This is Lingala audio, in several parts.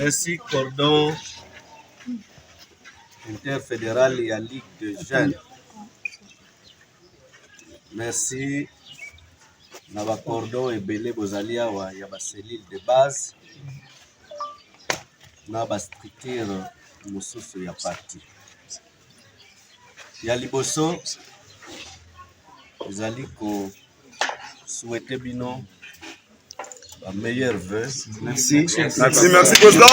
Merci, cordon interfédéral et à Ligue de jeunes. Merci. Naba cordon et belé bozalia wa yaba cellule de base. Naba structure mususu ya parti. Ya liboso ezali ko souhaiter bino la meilleure vœu. Merci. Merci, merci, président.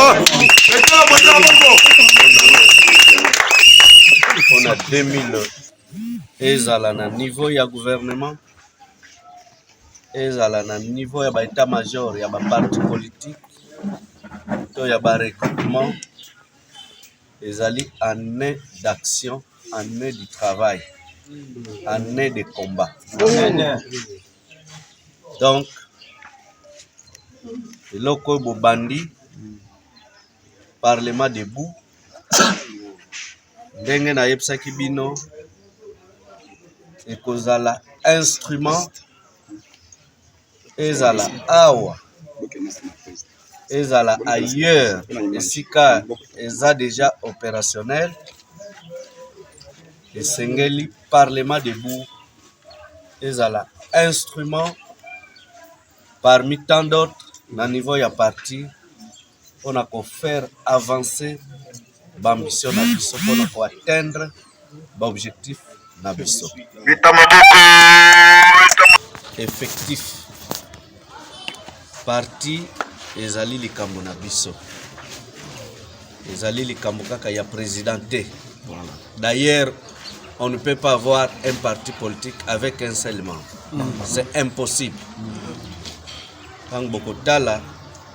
On a 2000 ezala na niveau ya gouvernement, ezala na niveau ya ba état major ya ba parti politique, to ya ba recrutement, ezali année d'action, année du travail, année de combat. Donc eloko bobandi parlement debout ndenge na yebisaki bino ekozala instrument ezala awa ezala ailleurs esika eza déjà opérationnel esengeli parlement debout ezala instrument parmi tant d'autres na niveau ya parti mpona kofaire avancer baambition na biso mpona koatteindre baobjectif na biso. Effectif parti ezali likambo na biso, ezali likambo kaka ya président te. D'ailleurs, on ne peut pas avoir un parti politique avec un seul membre. C'est impossible. Quand bokotala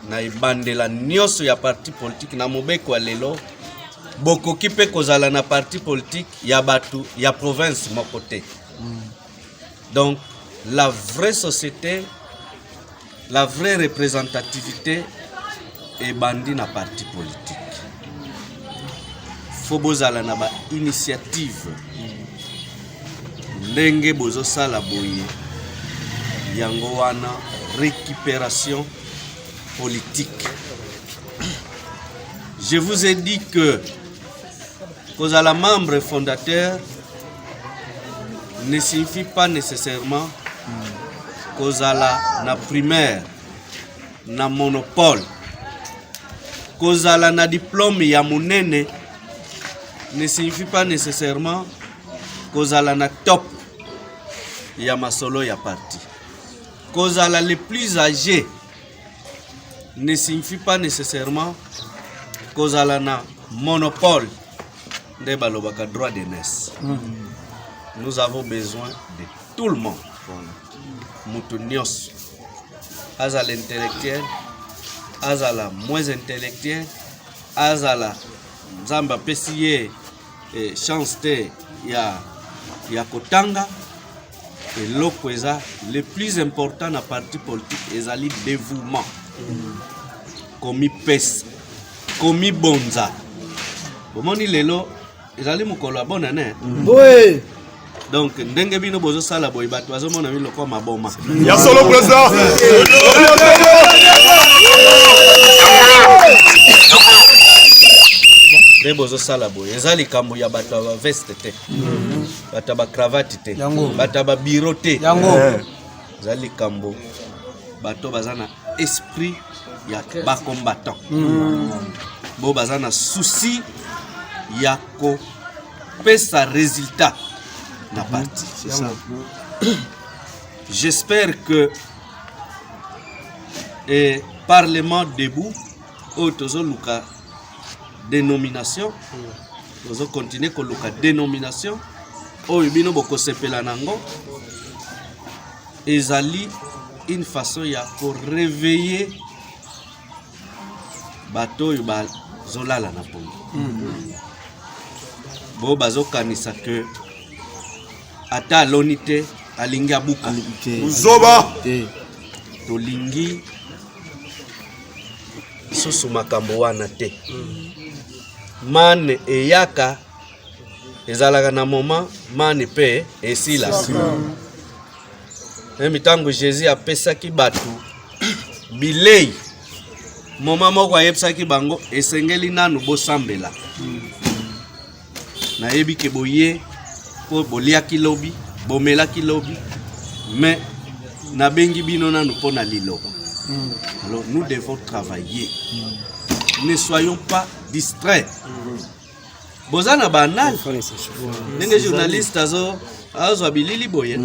na ibandela nyonso ya parti politique na mobeko ya lelo bokoki mpe kozala na parti politique ya batu ya province moko te. Donc la vraie société, la vraie représentativité ebandi na parti politique. Faut bozala na ba initiative ndenge bozosala boye yango wana récupération politique. Je vous ai dit que kozala membre fondateur ne signifie pas nécessairement kozala na primaire, na monopole, kozala na diplôme ya munene ne signifie pas nécessairement kozala na top ya masolo ya parti. Kozala les plus âgés ne signifie pas nécessairement kozala na monopole de balobaka droit de naissance. Nous avons besoin de tout le monde. Mutu nyonso azala intellectuel, azala moins intellectuel, azala nzambe apesi ye chance te ya kotanga. Eloko eza le plus important na parti politique ezali dévouement. Komi pesa, komi bonza. Bomoni lelo ezali mokolo abona ne? Oui. Donc ndenge bino bozo sala boy bato azomona bino kwa maboma. Ya solo président. Nde bozo sala boy ezali kambo ya bato ba veste te. Bato ba cravate te. Bato ba bureau te. Ezali kambo bato bazana esprit ya ba combattant. Bo bazana souci ya ko pesa résultat na parti. C'est ça. J'espère que le Parlement debout autozo luka dénomination ozo continuer ko luka dénomination oyo bino boko sepela nango ezali une façon ya ko réveiller bato oyo bazolala na pongo. Bo bazokanisa que ata lonite alingi abuka Uzoba tolingi susu makambo wana te. Mane eyaka ezalaka na moment mane pe esila. Mitango Jésus apesaki batu bilei Moma moko ayebisaki bango esengeli nanu bosambela. Na yebi ke boye po boliaki lobi, bomelaki lobi, mais na bengi bino nanu pona liloba. Alors nous devons travailler. Ne soyons pas distraits. Bozana banal. Ndenge journaliste azo abilili boye.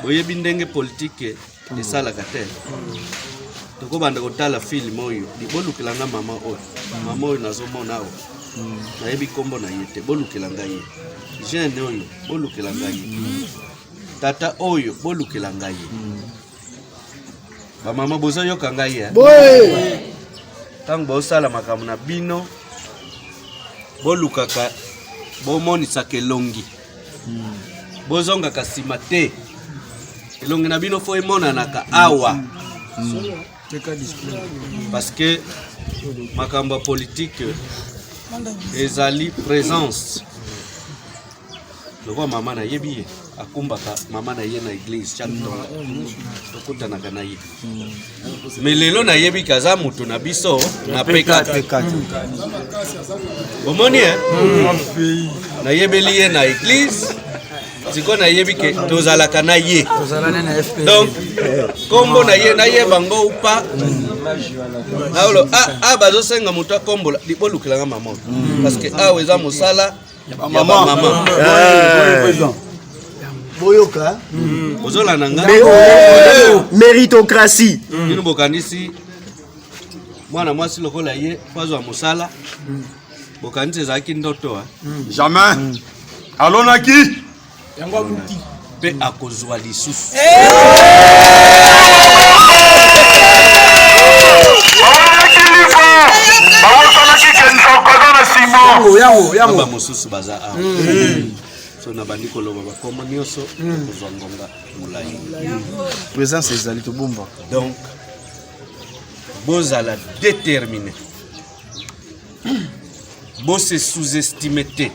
Boye bindenge politique esalaka te. Toko banda kotala film oyo libolukelanga mama oyo. Mama oyo nazomona oyo. Na yebi kombo na yete bolukelanga ye. Jeune oyo bolukelanga ye. Tata oyo bolukelanga ye. Ba mama bozo yokanga ye. Boy. Tango bosala makambo na bino bolukaka bomonisa kelongi. Bozonga kasima te. Elongi na bino fo emonanaka awa. Parce que makambo politique ezali présence. Loko mama na yebi akumbaka mama na ye na église chaque temps. Tokutanaka na ye. Mais lelo na yebi kaza mutu na biso na peka. Omoni na yebeli ye na église. Siko na yebi ke tozalaka na ye. Donc kombo na ye bango upa. Aulo bazo senga mutu akombola libolukelanga mama. Parce que aweza musala ya mama. Boyoka. Ozola nanga. Méritocratie. Bino bokanisi mwana mwasi lokola ye fazo musala. Bokanisi zaki ndoto. Jamais. Alonaki. Pe akozwa lisusu. Yango mususu baza a. So na bandiko loba bakoma nyoso kozwa ngonga mulai. Présence ezali to bomba. Donc bozala déterminé. Bo se sous-estimer te.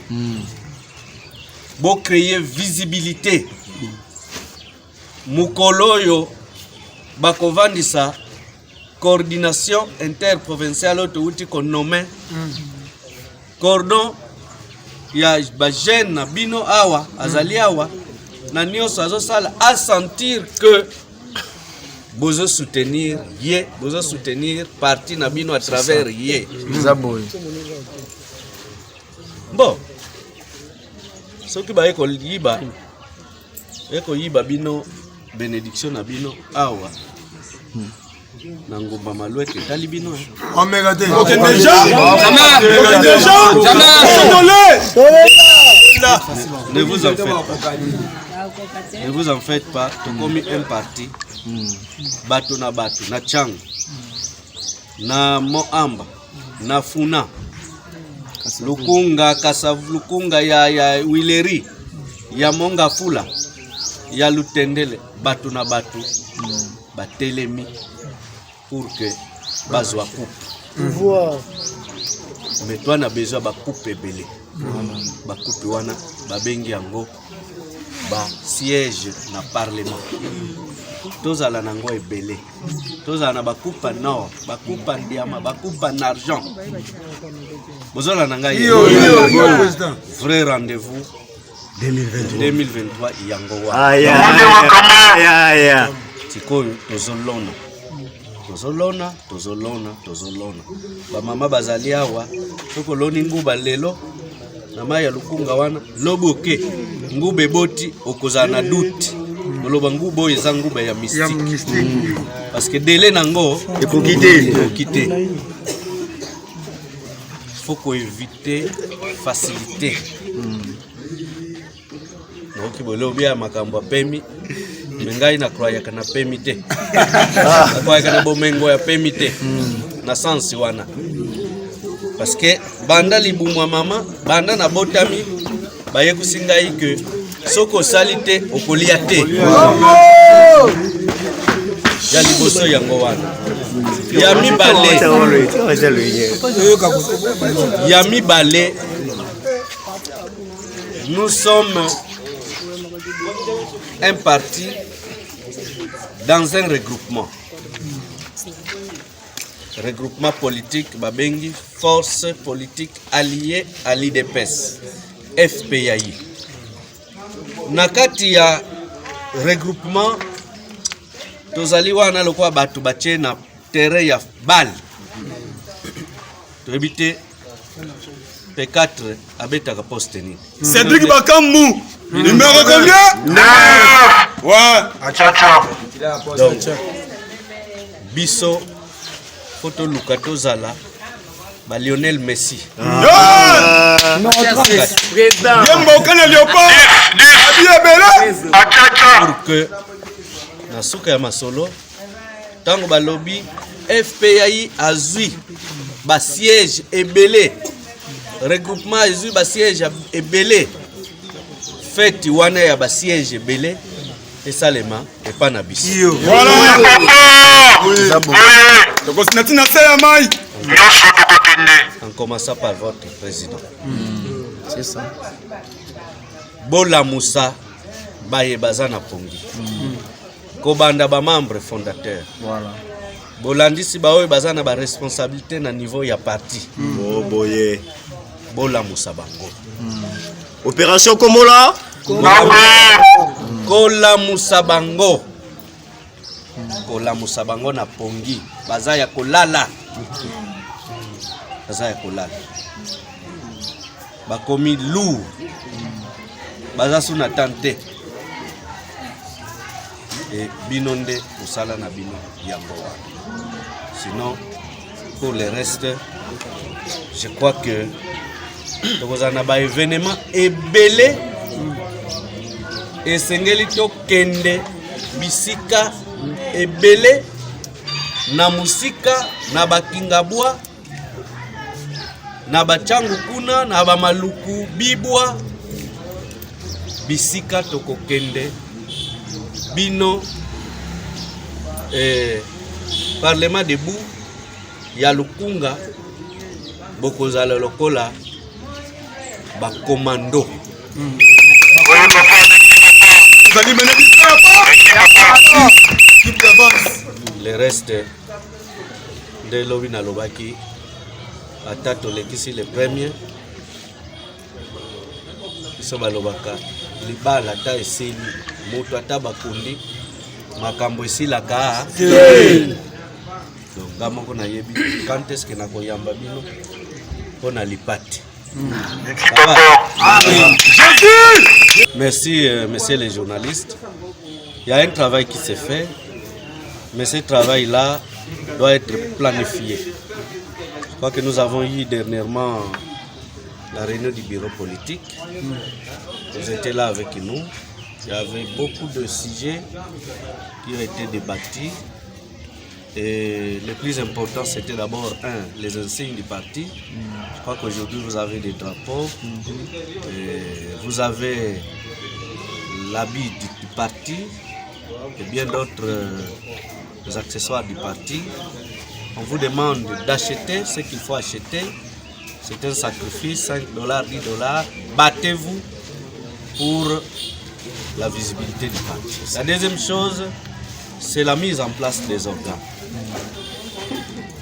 Bo créer visibilité. Mukoloyo bakovandisa coordination interprovinciale autouti ko nommé cordon ya ba jeune na bino awa azali awa na nyoso azosala a sentir que bozo soutenir ye, bozo soutenir parti na bino à travers ye. Bon, soki ba eko yiba bino bénédiction na bino awa na ngomba malweke tali bino. Omega te. Ne vous en faites pas. Ne vous en faites pas. Tokomi un parti. Bato na chang. Na moamba. Na funa. Lukunga kasavu lukunga ya wileri. Ya monga fula. Ya lutendele. Bato na bato. Batelemi. Pour que bazwa coupe. Mais toi na besoin ba coupe belé. Ba coupe wana ba bengi yango ba siège na parlement. Tozala nango ebelé. Tozala na ba coupe nord, ba coupe ndiama, ba coupe en argent. Bozola nanga vrai rendez-vous 2023 yango wa. Tikoyo tozolona. Ba mama bazali awa soko loni nguba lelo na maya lukunga wana loboke ngube boti okozana doute moloba ngubo eza nguba ya mystique parce que délai nango quitter faut éviter facilité. Donc bolo bia makambo pemi mengai na croya kana pemi te kwa kana bomengo ya pemi te na sensi wana parce que banda libumwa mama banda na botami baye kusinga que soko salite okolia te ya liboso yango wana ya mibale nous sommes un parti dans un regroupement. regroupement politique Babengi, force politique alliée à l'IDPS, FPAI. Nakati ya regroupement, tozali wana lokwa batu bache na terrain ya bal. Tobite P4 abetaka poste ni. Cédric Bakambu, numéro combien? Ouais. Donc, biso photo Lukato Zala, ba Lionel Messi. Pour que na suka ya masolo tango ba lobby FPAI azui ba siège ebele regroupement azui ba siège ebele fête wana ya ba siège ebele esalema epa na biso. Voilà. En commençant par votre président. C'est ça. Bola Moussa Baye Bazana Pongi. Kobanda ba membre fondateur. Voilà. Bolandisi baoy bazana ba responsabilité na niveau ya parti. Oh boye. Bola Moussa Bango. Opération Komola. Kola Moussa Bango. Kola Moussa Bango na Pongi. Bazaya kolala. Bazaya kolala. Bakomi lourd. Bazasu na tante. Et binonde usala na bino yango. Sinon, pour le reste, je crois que nous avons un événement ebele et sengeli to kende bisika ebele na musika na bakingabwa na bachangu kuna na bamaluku bibwa bisika toko kende bino Parlement debout ya Lukunga bokozala lokola ba commando. Le reste de Lobina Lobaki atato lekisi le premier so balobaka libala ta esili moto ata bakundi makambo esila ka donc gamoko na yebi quand est-ce que nakoyamba bino pona lipati. Merci messieurs les journalistes. Il y a un travail qui s'est fait, mais ce travail là doit être planifié. Je crois que nous avons eu dernièrement la réunion du bureau politique. Vous étiez là avec nous. Il y avait beaucoup de sujets qui ont été débattus. Et le plus important, c'était d'abord, les insignes du parti. Je crois qu'aujourd'hui, vous avez des drapeaux. Vous avez l'habit du parti et bien d'autres accessoires du parti. On vous demande d'acheter ce qu'il faut acheter. C'est un sacrifice, $5, $10. Battez-vous pour la visibilité du parti. La deuxième chose, c'est la mise en place des organes.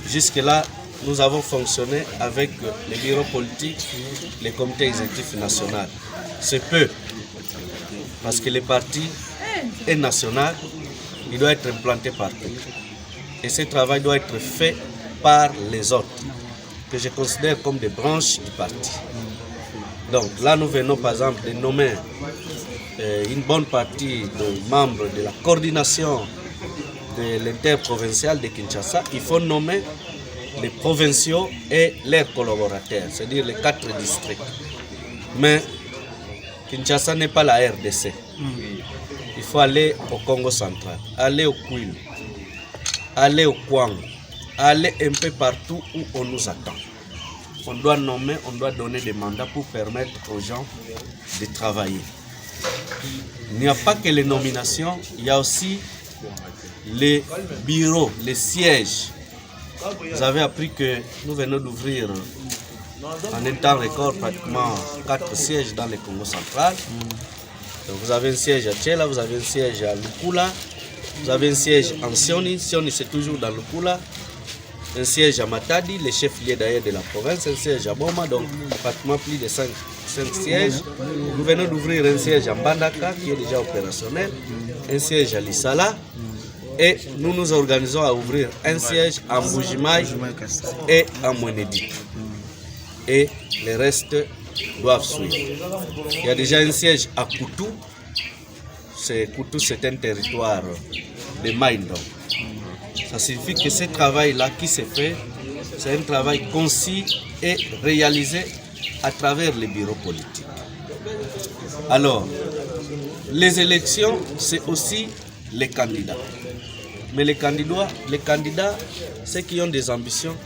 Jusque-là, nous avons fonctionné avec les bureaux politiques, les comités exécutifs nationaux. C'est peu, parce que le parti est national, il doit être implanté partout. Et ce travail doit être fait par les autres, que je considère comme des branches du parti. Donc là, nous venons par exemple de nommer une bonne partie de membres de la coordination de l'interprovincial de Kinshasa. Il faut nommer les provinciaux et leurs collaborateurs, c'est-à-dire les 4 districts. Mais Kinshasa n'est pas la RDC. Il faut aller au Congo central, aller au Kwilu, aller au Kwango, aller un peu partout où on nous attend. On doit nommer, on doit donner des mandats pour permettre aux gens de travailler. Il n'y a pas que les nominations, il y a aussi les bureaux, les sièges. Vous avez appris que nous venons d'ouvrir en un temps record pratiquement 4 sièges dans le Congo central. Donc vous avez un siège à Tchela, vous avez un siège à Lukula, vous avez un siège en Sioni. Sioni c'est toujours dans Lukula. un siège à Matadi, le chef-lieu d'ailleurs de la province, un siège à Boma, donc pratiquement plus de 5 sièges. Nous venons d'ouvrir un siège à Mbandaka qui est déjà opérationnel, un siège à Lissala, et nous nous organisons à ouvrir un siège à Mbujimaï et à Mwenedi. Et les restes doivent suivre. Il y a déjà un siège à Koutou. Koutou, c'est un territoire de Maïndo. Ça signifie que ce travail-là qui se fait, c'est un travail concis et réalisé à travers les bureaux politiques. Alors, les élections, c'est aussi les candidats. Mais les candidats, ceux qui ont des ambitions,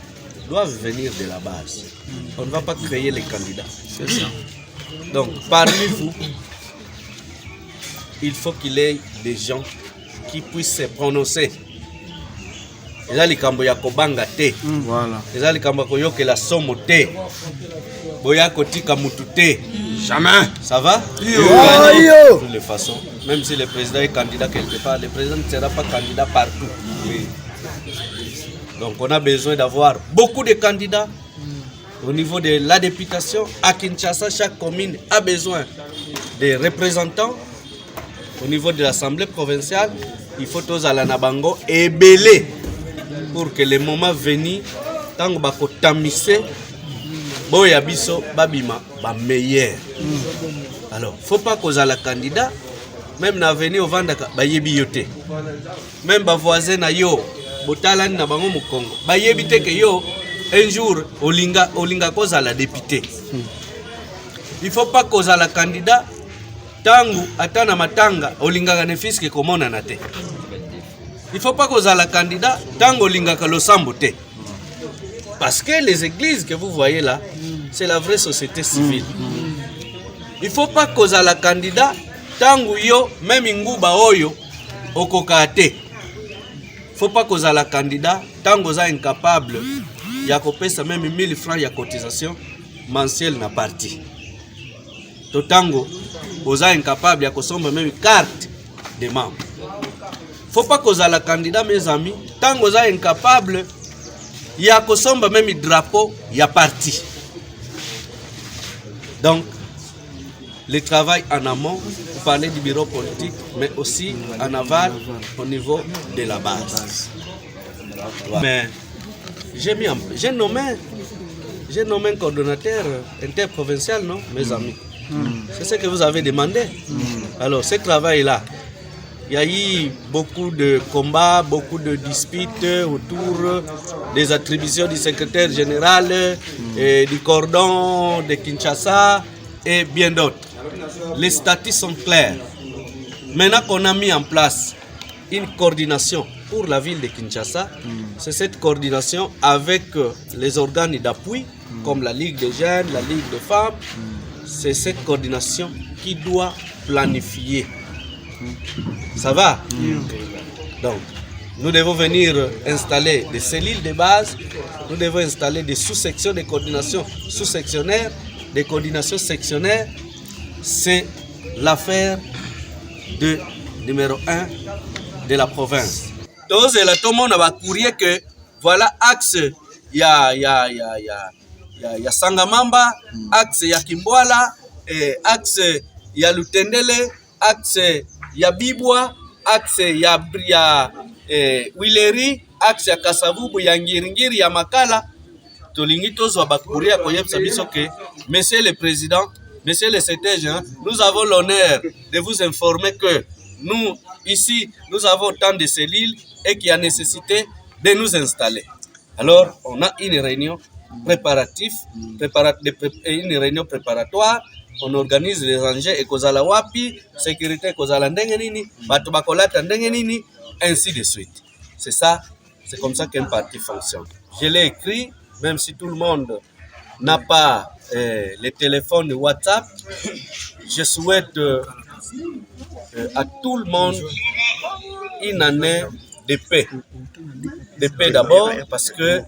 doivent venir de la base. On ne va pas créer les candidats. C'est ça. Donc, parmi vous, il faut qu'il y ait des gens qui puissent se prononcer. Eza likambo ya kobanga te. Voilà. Eza likambo koyokela somo te. Boya kotika mutu te. Jamais. Ça va? De toutes les façons, même si le président est candidat quelque part, le président ne sera pas candidat partout. Oui. Donc on a besoin d'avoir beaucoup de candidats au niveau de la députation. À Kinshasa, chaque commune a besoin de représentants. Au niveau de l'Assemblée provinciale, il faut tous à la Nabango et belé pour que le moment venu, tant que bako tamise, boya biso babima ba meilleur. Alors, faut pas cause à la candidat, même na venir au Vandaka, ba yebi yote. Même ba voisin na yo, botalani na bango mu Congo, ba yebi te que yo un jour olinga cause à la députée. Il faut pas cause à la candidat. Tangu atana matanga olingaka ne fiske komona na te. Il faut pas causer la candidat tangu olingaka losambo te. Parce que les églises que vous voyez là, c'est la vraie société civile. Il faut pas causer la candidat tangu yo même nguba oyo okoka te. Faut pas causer la candidat tangu za incapable ya kopesa même 1000 francs ya cotisation mensuelle na parti. Totango oza incapable ya kosomba même carte de membre. Faut pas causer la candidat mes amis, tant oza incapable ya kosomba même drapeau ya parti. Donc le travail en amont, vous parlez du bureau politique, mais aussi en aval au niveau de la base. Mais j'ai nommé un coordonnateur interprovincial, non, mes amis. C'est ce que vous avez demandé. Alors, ce travail-là, il y a eu beaucoup de combats, beaucoup de disputes autour des attributions du secrétaire général, et du cordon de Kinshasa et bien d'autres. Les statuts sont clairs. Maintenant qu'on a mis en place une coordination pour la ville de Kinshasa, c'est cette coordination avec les organes d'appui, comme la Ligue des jeunes, la Ligue des femmes. C'est cette coordination qui doit planifier. Ça va? Donc, nous devons venir installer des cellules de base, nous devons installer des sous-sections de coordination sous-sectionnaires, des coordinations sectionnaires. C'est l'affaire de numéro 1 de la province. Donc, c'est là tout le monde va courrier que voilà axe, il y a Sangamamba, axe ya Kimbwala, axe ya Lutendele, axe ya Bibwa, axe ya Wileri, axe ya Kasavubu, ya Ngiringiri, ya Makala. Tolingi tozwa bakuria koyebisa biso que monsieur le président, monsieur le secrétaire général, nous avons l'honneur de vous informer que nous ici nous avons tant de cellules et qu'il y a nécessité de nous installer. Alors on a une réunion une réunion préparatoire, on organise les enjeux et kozala wapi, sécurité kozala ndenge nini, bato bakolata ndenge nini, ainsi de suite. C'est ça, c'est comme ça qu'un parti fonctionne. Je l'ai écrit, même si tout le monde n'a pas les téléphones WhatsApp, je souhaite à tout le monde une année de paix. De paix d'abord, parce que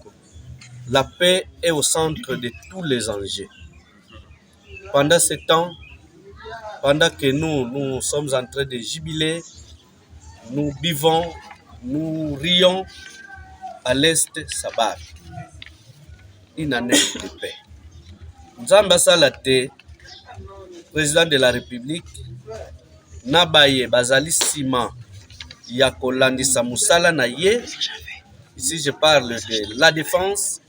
la paix est au centre de tous les enjeux. Pendant ce temps, pendant que nous sommes en train de jubiler, nous vivons, nous rions, à l'est Sabar. Une année de paix. Nzamba Salate, président de la République, Nabaye Bazali Sima Yakolandisa Moussala Naye. Ici, je parle de la défense,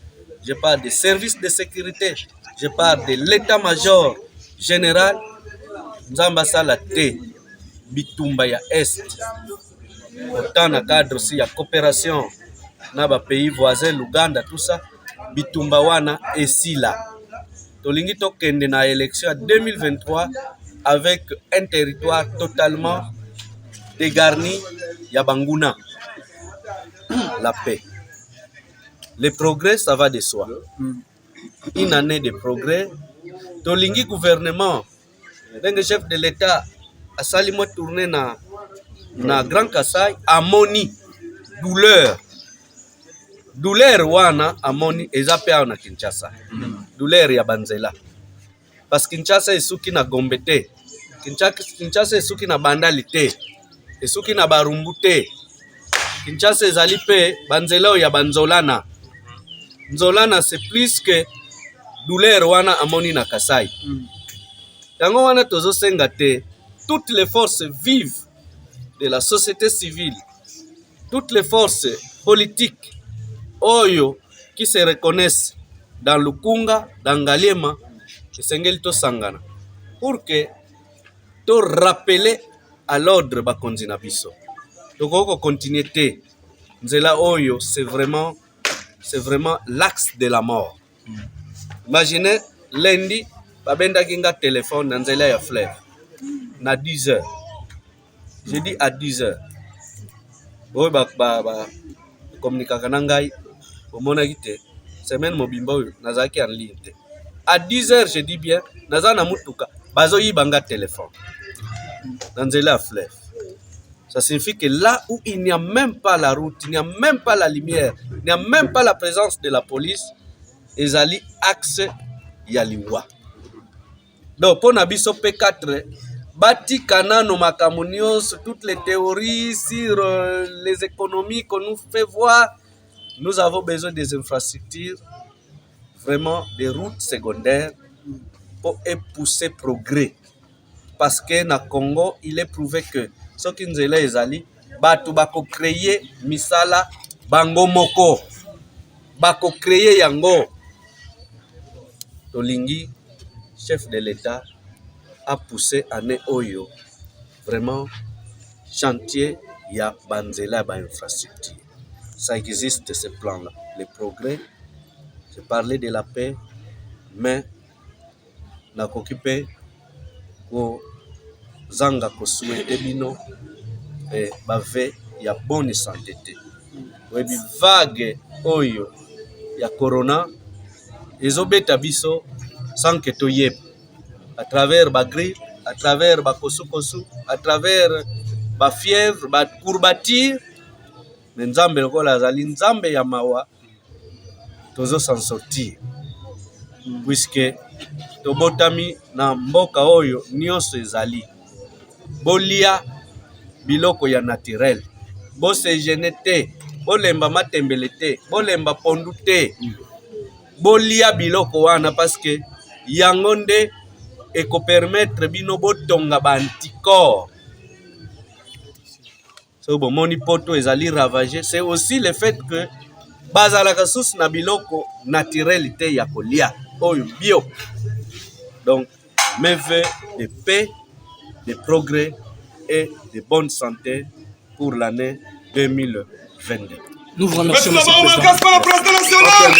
je parle des services de sécurité, je parle de l'état-major général. Nzamba Salate, Bitumba ya Est. Autant dans le cadre aussi de coopération dans les pays voisins, l'Ouganda, tout ça, Bitumba wana et Sila. Tolingi tokende na élection 2023 avec un territoire totalement dégarni, Yabanguna. La paix. Le progrès, ça va de soi. Une année de progrès. Tolingi gouvernement, le chef de l'État, a salimo tourné na Grand Kassai, amoni douleur wana amoni ezapea na Kinshasa. Douleur ya Banzela. Parce que Kinshasa esuki na Gombe te. Kinshasa esuki na Bandali te. Esuki na Barumbu te. Kinshasa ezali pe Banzela ya Banzolana. Nzolana c'est plus que douleur wana amoni na Kasai. Yango wana tozo senga te. Toutes les forces vives de la société civile, toutes les forces politiques oyo qui se reconnaissent dans Lukunga, dans Ngaliema, esengeli to sangana pour que to rappeler à l'ordre bakonzi na biso. Toko continuer te. Nzela oyo c'est vraiment l'axe de la mort. Imaginez lundi babenda kinga téléphone na nzela ya fleuve na 10 heures. J'ai dit à 10 heures. Boy communiquer na ngai omona kite semaine mobimba oyo nazaki en ligne te. À 10 heures, je dis bien, nazana mutuka bazo yibanga téléphone. Dans la fleuve. Ça signifie que là où il n'y a même pas la route, il n'y a même pas la lumière, il n'y a même pas la présence de la police, ezali axe ya lingwa. Donc pour Nabiso P4, bati kanano makamunios, toutes les théories sur les économies qu'on nous fait voir, nous avons besoin des infrastructures, vraiment des routes secondaires pour pousser progrès. Parce que na Congo, il est prouvé que ce qui nous est ezali, batu bako créer misala bango moko, bako créer yango. Tolingi, chef de l'État, a poussé année Oyo, vraiment chantier ya banzela ba infrastructure. Ça existe ce plan-là, le progrès. Je parlais de la paix, mais na kokipe ko zanga ko souhaiter bino et bave ya bonne santé. Webi vague oyo ya corona ezobeta biso sans que toyeb à travers ba grippe, à travers ba kosu, à travers ba fièvre, ba courbature. Mais nzambe lokola azali nzambe ya mawa tozo s'en sortir. Puisque tobotami na mboka oyo nyonso ezali. Bolia biloko ya naturel. Bo se gêner te, bolemba matembele te, bolemba pondu te. Bolia biloko wana parce que yango nde eko permettre bino botonga ba anticorps. So bon moni poto ezali ravagé, c'est aussi le fait que bazalaka sous na biloko naturalité ya kolia oyo bio. Donc mes vœux de paix, de progrès et de bonne santé pour l'année 2022. Nous vous remercions, monsieur le président.